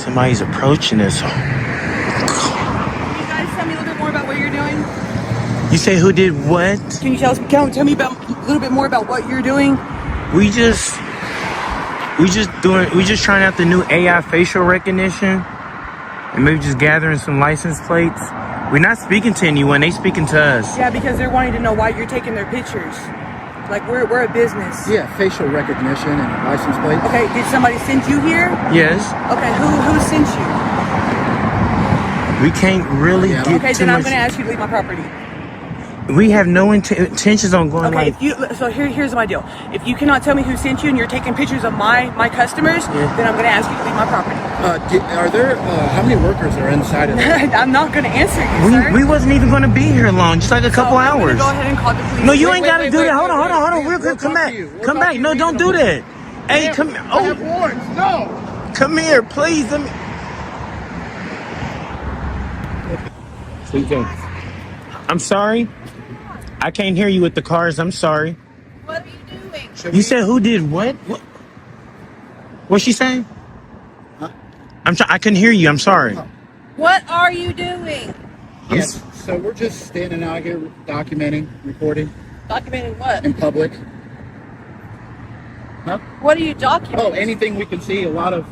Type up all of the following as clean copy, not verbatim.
somebody's approaching us. Can you guys tell me a little bit more about what you're doing? You say who did what? Can you tell me about a little bit more about what you're doing? We just trying out the new AI facial recognition, and maybe just gathering some license plates. We're not speaking to anyone; they speaking to us. Yeah, because they're wanting to know why you're taking their pictures. Like we're a business. Yeah, facial recognition and license plates. Okay, did somebody send you here? Yes. Okay, who sent you? We can't really get Okay, too then I'm much. going to ask you to leave my property. We have no intentions on going Okay, like. so here's my deal. If you cannot tell me who sent you and you're taking pictures of my customers, then I'm going to ask you to leave my property. Are there how many workers are inside of there? I'm not going to answer you, sir. We wasn't even going to be here long, just like a couple I'm gonna hours. go ahead and call the police. No, you ain't got to do that. Hold on. We'll Real quick, come talk back. to you. We'll Come talk back. to No, you don't do that. Hey, come. I have Oh, warrants. No. come here, please. Let me. I'm sorry. I can't hear you with the cars. I'm sorry. What are you doing? You said who did what? What's she saying? Huh? I couldn't hear you. I'm sorry. What are you doing? Yes. So we're just standing out here documenting, recording Documenting what? in public. Huh? What are you documenting? Oh, anything we can see. A lot of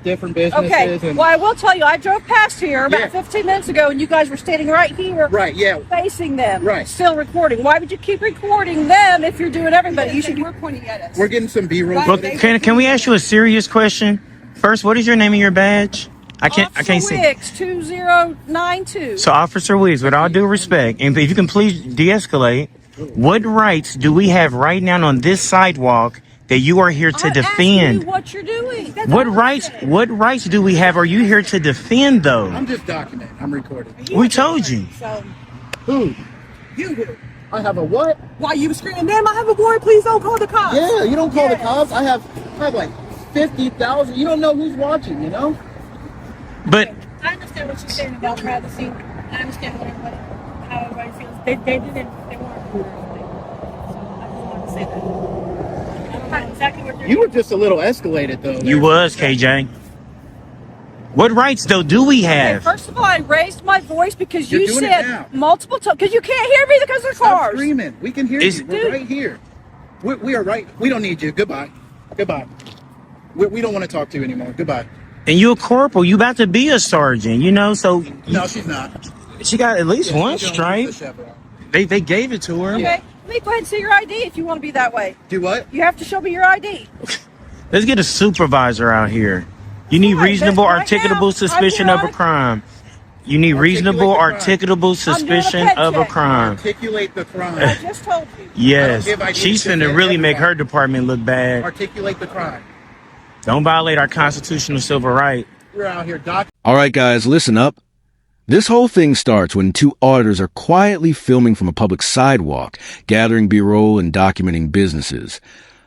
different businesses. Okay, And, well, I will tell you, I drove past here about Yeah. 15 minutes ago, and you guys were standing right here, right. Yeah. facing them, Right. still recording. Why would you keep recording them if you're doing everybody? You should. We're pointing at us. We're getting some B-roll. Well, can we ask you a serious question? First, what is your name and your badge? I can't see. Wicks 2092. So, Officer Wiggs, with all due respect, and if you can please de-escalate, what rights do we have right now on this sidewalk that you are here to I'm asking defend? you what you're doing. That's What all I'm rights? saying. What rights do we have? Are you here to defend, though? I'm just documenting. I'm recording. We told you. So, Who? you do. I have a what? Why you were screaming, damn, I have a warrant, please don't call the cops. Yeah, you don't call the Yes. cops. I have like 50,000. You don't know who's watching, you know? But I understand what you're saying about privacy. I understand how everybody feels. They weren't here. So I just wanted to say that. I don't know exactly what you're You were doing. just a little escalated, though. you was, KJ. What rights, though, do we Okay, have? first of all, I raised my voice because You're you doing it said now. multiple times, because you can't hear me because of Stop cars. screaming. We can hear Is- you. We're right here. We are right. We don't need you. Goodbye. Goodbye. We don't want to talk to you anymore. Goodbye. And you a corporal. You about to be a sergeant, you know? So No, she's not. she got at least Yeah, one she's gonna stripe. lose the chaperone. They gave it to her. Okay, let me go ahead and see your ID if you want to be that way. Do what? You have to show me your ID. Let's get a supervisor out here. You need Fine, reasonable, but right now, articulable I'm suspicion here of a on- crime. You need reasonable, Articulate the crime. articulable suspicion pet of a check. crime. Articulate the crime. I just told you. Yes, I don't give ideas she's to finna really make everybody. her department look bad. Articulate the crime. Don't violate our constitutional civil right. We're out here documenting. All right, guys, listen up. This whole thing starts when two auditors are quietly filming from a public sidewalk, gathering B-roll and documenting businesses,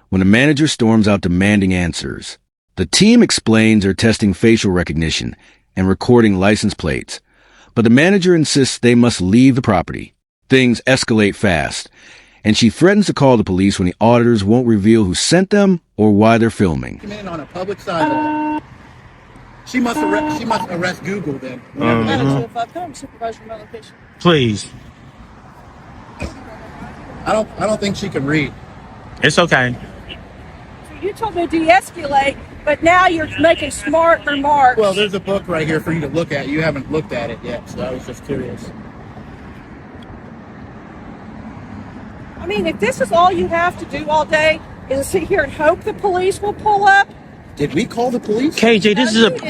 when a manager storms out demanding answers. The team explains they're testing facial recognition and recording license plates, but the manager insists they must leave the property. Things escalate fast, and she threatens to call the police when the auditors won't reveal who sent them or why they're filming. On a public sidewalk. She must arrest Google then. Manager, if I put him supervisor my location. Please. I don't think she can read. It's okay. So you told me to de-escalate, but now you're making smart remarks. Well, there's a book right here for you to look at. You haven't looked at it yet, so I was just curious. I mean, if this is all you have to do all day is sit here and hope the police will pull up, Did we call the police? KJ,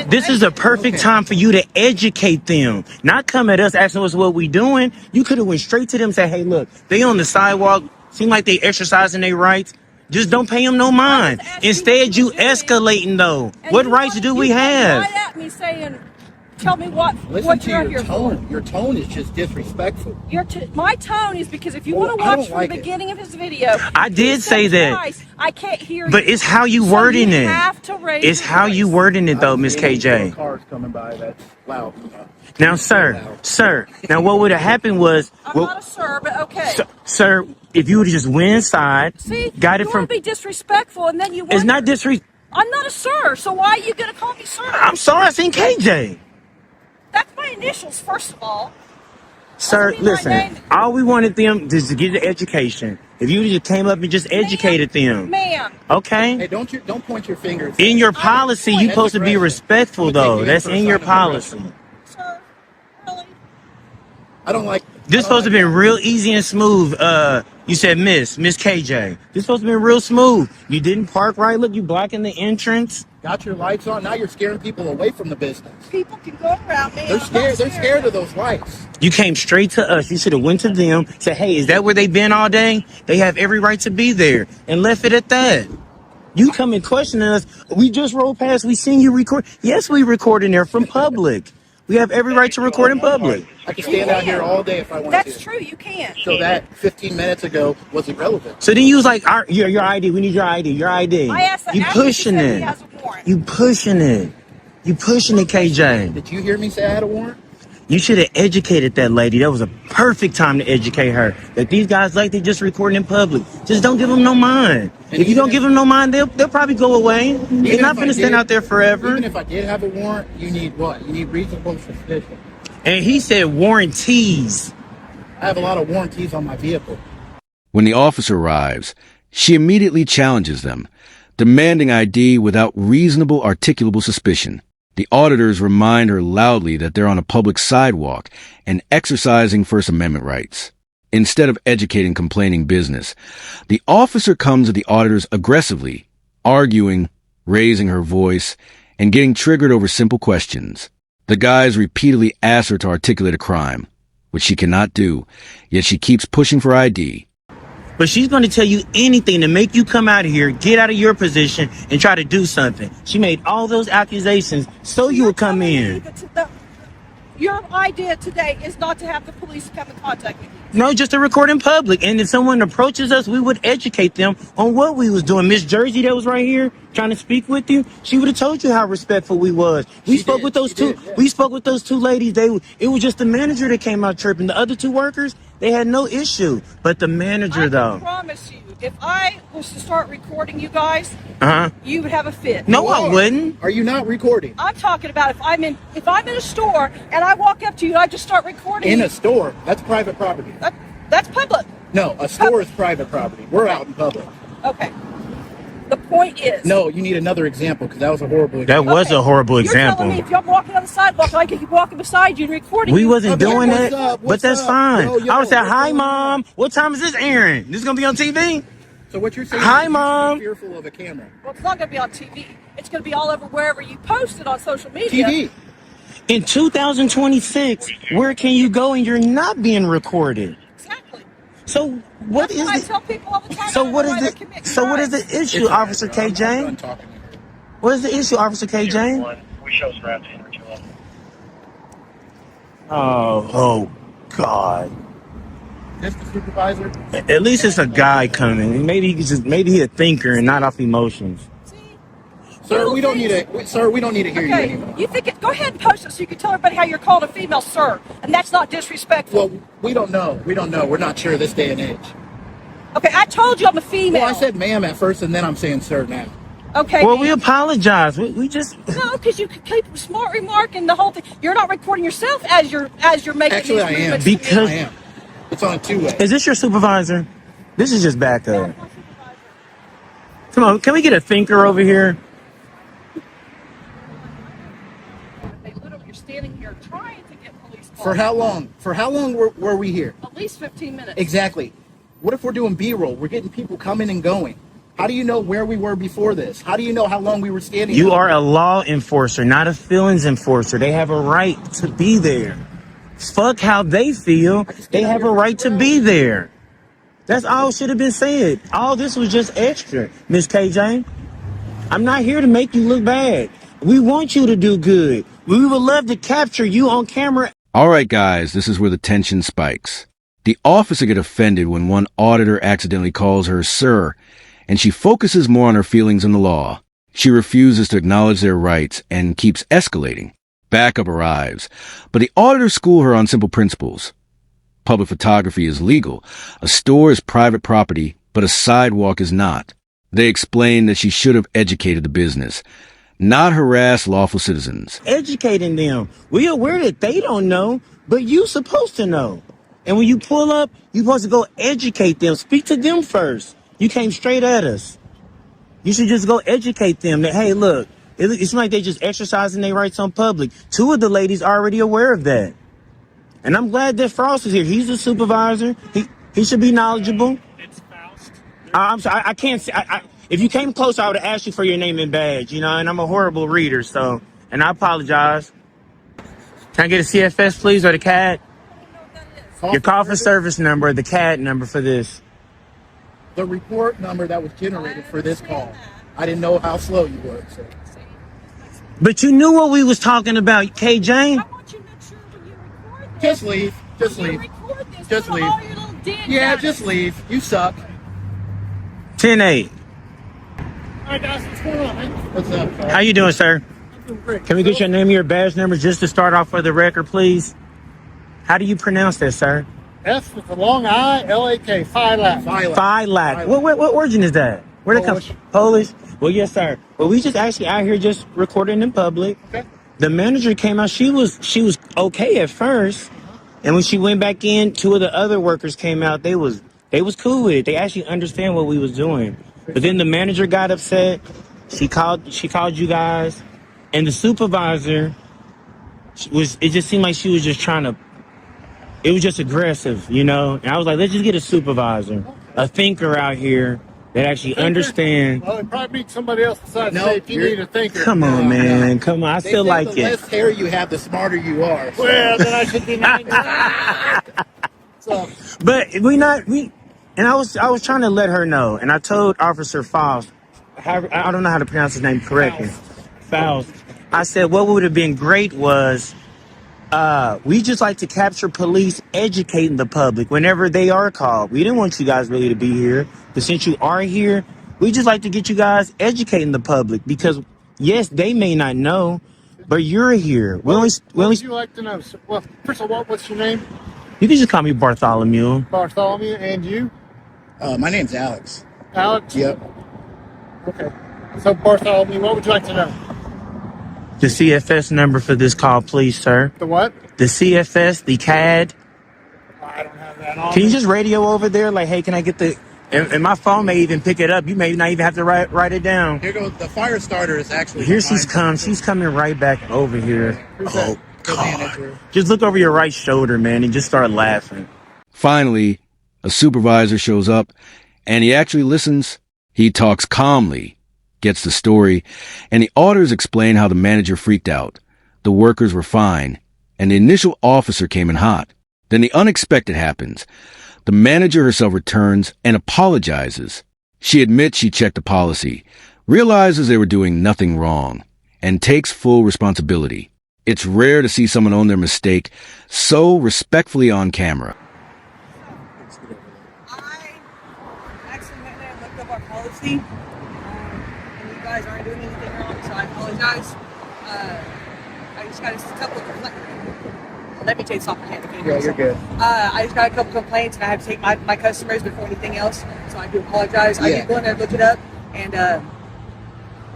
this is a perfect Okay. time for you to educate them. Not come at us asking us what we doing. You could have went straight to them and said, hey, look, they on the sidewalk, seem like they exercising their rights. Just don't pay them no mind. asking what Instead, you you're doing. escalating though. and What you rights want- do you we come have? Right at me saying, tell me what Listen to you're out your here tone. for. Your tone is just disrespectful. My tone is because if you Well, want to I watch don't from like the it. beginning of his video, I he did said say that. twice, I can't hear But you. it's how you So wording you it. have to raise It's your how voice. you wording it though, Miss KJ. Cars coming by. That's loud. Now, sir. Now, what would have happened was, I'm not a sir, but okay. sir, if you would have just went inside, See, got it you from. want to be disrespectful, and then you It's not wonder- I'm not a sir, so why are you going to call me sir? I'm sorry, I seen KJ. That's my initials, first of all. Sir, Doesn't mean my listen, name. all we wanted them is to get the education. If you just came up and just educated them. Ma'am. Okay? Hey, don't point your fingers. In your I policy, didn't you point. supposed to be That's respectful, aggressive. I'm though. gonna take you in That's for a in your sign of policy. aggression. Sir, really? I don't like. This supposed to be real easy and smooth. You said Miss KJ. This supposed to be real smooth. You didn't park right. Look, you blocking the entrance. Got your lights on. Now you're scaring people away from the business. People can go around me. They're scared. They're scared of those lights. You came straight to us. You should have went to them. Said, hey, is that where they been all day? They have every right to be there, and left it at that. You come and questioning us. We just rolled past. We seen you record. Yes, we recording there from public. We have every right to record in public. I can stand out here all day if I want to. That's true. You can. So that 15 minutes ago was irrelevant. So then you was like, your ID. We need your ID. Your ID. I asked You after she pushing said it. he has a warrant. You pushing it. You pushing it, KJ. Did you hear me say I had a warrant? You should have educated that lady. That was a perfect time to educate her. That these guys like they just recording in public. Just don't give them no mind. And If you don't give them no mind, they'll probably go away. They're not if I gonna stand did- out there forever. Even if I did have a warrant, you need what? You need reasonable suspicion. And he said warranties. I have a lot of warranties on my vehicle. When the officer arrives, she immediately challenges them, demanding ID without reasonable articulable suspicion. The auditors remind her loudly that they're on a public sidewalk and exercising First Amendment rights. Instead of educating complaining business, the officer comes at the auditors aggressively, arguing, raising her voice, and getting triggered over simple questions. The guys repeatedly ask her to articulate a crime, which she cannot do, yet she keeps pushing for ID. But she's going to tell you anything to make you come out of here, get out of your position, and try to do something. She made all those accusations so you would come in. Your idea today is not to have the police come and contact me. No, just to record in public. And if someone approaches us, we would educate them on what we was doing. Miss Jersey that was right here trying to speak with you, she would have told you how respectful we was. We spoke with those two. We spoke with those two ladies. It was just the manager that came out chirping. The other two workers, they had no issue. But the manager, though. I promise you, if I was to start recording you guys, you would have a fit. No, I wouldn't. Are you not recording? I'm talking about if I'm in a store and I walk up to you and I just start recording In you. a store? That's private property. That's public. No, a store is private property. We're out in public. Okay. The point is. No, you need another example because that was a horrible example. That was a horrible example. You're telling me if I'm walking on the sidewalk, I can keep walking beside you and recording We you. wasn't doing what's that, up? but What's that's up? fine. Yo, I would say, what's hi, going Mom. What time is this airing? This is going to be on TV? So what you're saying Hi, is you should Mom. be fearful of a camera. Well, it's not going to be on TV. It's going to be all over wherever you post it on social media. TV. In 2026, where can you go and you're not being recorded? Exactly. So what That's is what I it? tell people all the time. So I don't what know is why it? they commit So what is crimes. the issue, Officer KJ? I'm talking to you. What is the issue, Officer KJ? We show scrap to Henry 211. Oh God! This the supervisor? At least it's a guy coming. Maybe he a thinker and not off emotions. Sir, we don't need to hear you Okay, anymore. you think it? Go ahead and post it so you can tell everybody how you're called a female sir, and that's not disrespectful. Well, we don't know. We're not sure this day and age. Okay, I told you I'm a female. Well, I said ma'am at first, and then I'm saying sir now. Okay. Well, we apologize. We just No, because you could keep a smart remark and the whole thing. You're not recording yourself as you're making Actually, these I am. movements. Because- I am. It's on a two-way. Is this your supervisor? This is just backup. Come on, can we get a thinker over here? They literally, you're standing here trying to get police calls. For how long? For how long were we here? At least 15 minutes. Exactly. What if we're doing B-roll? We're getting people coming and going. How do you know where we were before this? How do you know how long we were standing? You out are there? a law enforcer, not a feelings enforcer. They have a right to be there. Fuck how they feel. They have a right to be there. That's all should have been said. All this was just extra, Miss KJ. I'm not here to make you look bad. We want you to do good. We would love to capture you on camera. All right, guys, this is where the tension spikes. The officer gets offended when one auditor accidentally calls her sir, and she focuses more on her feelings in the law. She refuses to acknowledge their rights and keeps escalating. Backup arrives, but the auditors school her on simple principles. Public photography is legal. A store is private property, but a sidewalk is not. They explained that she should have educated the business, not harass lawful citizens. Educating them. We aware that they don't know, but you supposed to know. And when you pull up, you supposed to go educate them. Speak to them first. You came straight at us. You should just go educate them that, hey, look, it's like they just exercising their rights on public. 2 of the ladies are already aware of that. And I'm glad that Frost is here. He's the supervisor. He should be knowledgeable. It's Faust. I'm sorry, I can't say. If you came close, I would have asked you for your name and badge, and I'm a horrible reader, so, and I apologize. Can I get a CFS, please, or the CAD? Your call for service number, the CAD number for this. The report number that was generated for this call. I didn't know how slow you were. So. But you knew what we was talking about, K. Jane. I want you to make sure when you record this. Just leave. Just when you leave. record this, Just put leave. all your little dents Yeah, out. just leave. You suck. 10-8. All right, guys, what's going on, man? What's up? How you doing, sir? I'm doing great. Can we get your name and your badge number just to start off for the record, please? How do you pronounce that, sir? F with a long I, L-A-K, Phylac. Phylac. What origin is that? Where did it come from? Polish? Well, yes, sir. Well, we just actually out here just recording in public. Okay. The manager came out. She was okay at first, and when she went back in, 2 of the other workers came out. They was cool with it. They actually understand what we was doing. But then the manager got upset. She called you guys, and the supervisor was. It just seemed like she was just trying to. It was just aggressive, And I was like, let's just get a supervisor, a thinker out here that actually understand. Well, it probably meet somebody else besides No, say if you need a thinker. Come on, man. Come on. I They still say like the it. less hair you have, the smarter you are. So. Well, then I should be 90. So, But and I was trying to let her know, and I told Officer Faust, I don't know how to pronounce his name correctly. Faust. I said what would have been great was we just like to capture police educating the public whenever they are called. We didn't want you guys really to be here, but since you are here, we just like to get you guys educating the public because yes, they may not know, but you're here. what would you like to know? So, well, first of all, what's your name? You can just call me Bartholomew. Bartholomew, and you? My name's Alex. Alex? Yep. Okay. So, Bartholomew, what would you like to know? The CFS number for this call, please, sir. The what? The CFS, the CAD. I don't have that on Can you me. just radio over there? Like, hey, can I get the... And my phone may even pick it up. You may not even have to write it down. Here goes the fire starter is actually. Here she's behind come. She's coming right back over here. Who's Oh, that? the God. manager. Just look over your right shoulder, man, and just start laughing. Finally, a supervisor shows up, and he actually listens. He talks calmly, gets the story, and the auditors explain how the manager freaked out. The workers were fine, and the initial officer came in hot. Then the unexpected happens. The manager herself returns and apologizes. She admits she checked the policy, realizes they were doing nothing wrong, and takes full responsibility. It's rare to see someone own their mistake so respectfully on camera. I accidentally looked up our policy, and you guys aren't doing anything wrong, so I apologize. I just got a couple of complaints. Let me take this off my hand. Yeah, you're good. I just got a couple complaints, and I have to take my customers before anything else, so I do apologize. I Yeah. did go in there, look it up, and I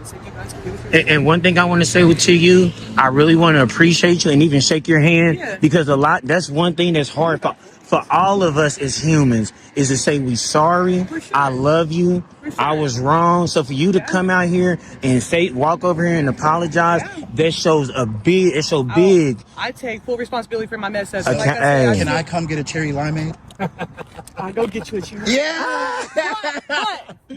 said you guys can do it. And one thing I want to say to you, I really want to appreciate you and even shake your hand Yeah. because that's one thing that's hard for all of us as humans is to say we sorry. For sure. I love you. For sure. I was wrong. So for you to come out here and walk over here and apologize, that shows big. I take full responsibility for my mess up. Okay, Like I said, hey. Can I come get a cherry limeade? I go get you a cheer. Yeah.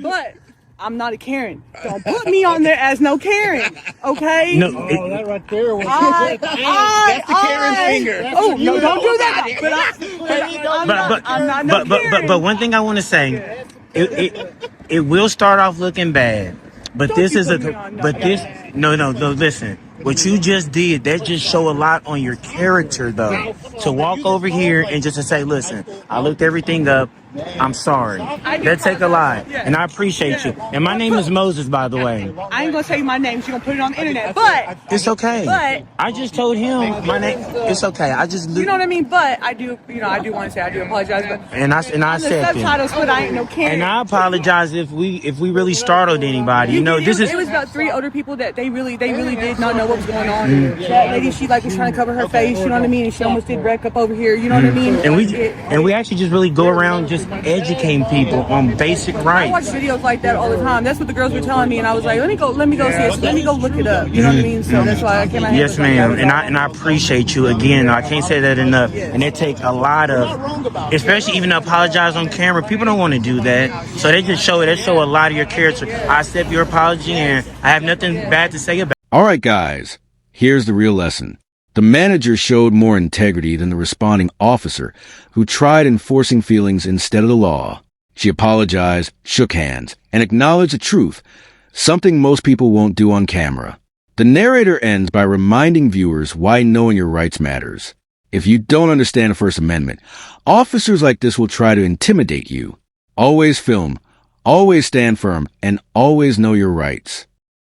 But I'm not a Karen. Don't put me on there as no Karen, okay? No, Oh, that right there was... That's the Karen finger. Oh, no, don't do that. I'm not no Karen. but one thing I want to say, it will start off looking bad, but Don't this you is put me on no, listen. What you just did, that just show a lot on your character, though. To walk over here and just to say, listen, I looked everything up. I'm sorry. I do That take a lot, apologize. Yeah. and I appreciate you. And my name is Moses, by the way. I ain't gonna tell you my name. You're gonna put it on the internet, but It's okay. But- I just told him my name. It's okay. I just you know what I mean. But I do, I do want to say I do apologize. But and I the said subtitles, but I ain't no Karen. and I apologize if we really startled anybody. You know, this is It was about 3 older people that they really did not know what was going on. That lady, she like was trying to cover her face. You know what I mean? And she almost did wreck up over here. You know what I mean? and we actually just really go around just educating people on basic I watch rights. videos like that all the time. That's what the girls were telling me, and I was like, let me go see it. Let me go look it up. You know what I mean? So that's why I came out here. Yes, ma'am. And I appreciate you again. I can't say that enough. And it takes a lot of, especially even to apologize on camera. People don't want to do that. So they show a lot of your character. I accept your apology, and I have nothing bad to say about it. All right, guys, here's the real lesson. The manager showed more integrity than the responding officer, who tried enforcing feelings instead of the law. She apologized, shook hands, and acknowledged the truth, something most people won't do on camera. The narrator ends by reminding viewers why knowing your rights matters. If you don't understand the First Amendment, officers like this will try to intimidate you. Always film, always stand firm, and always know your rights.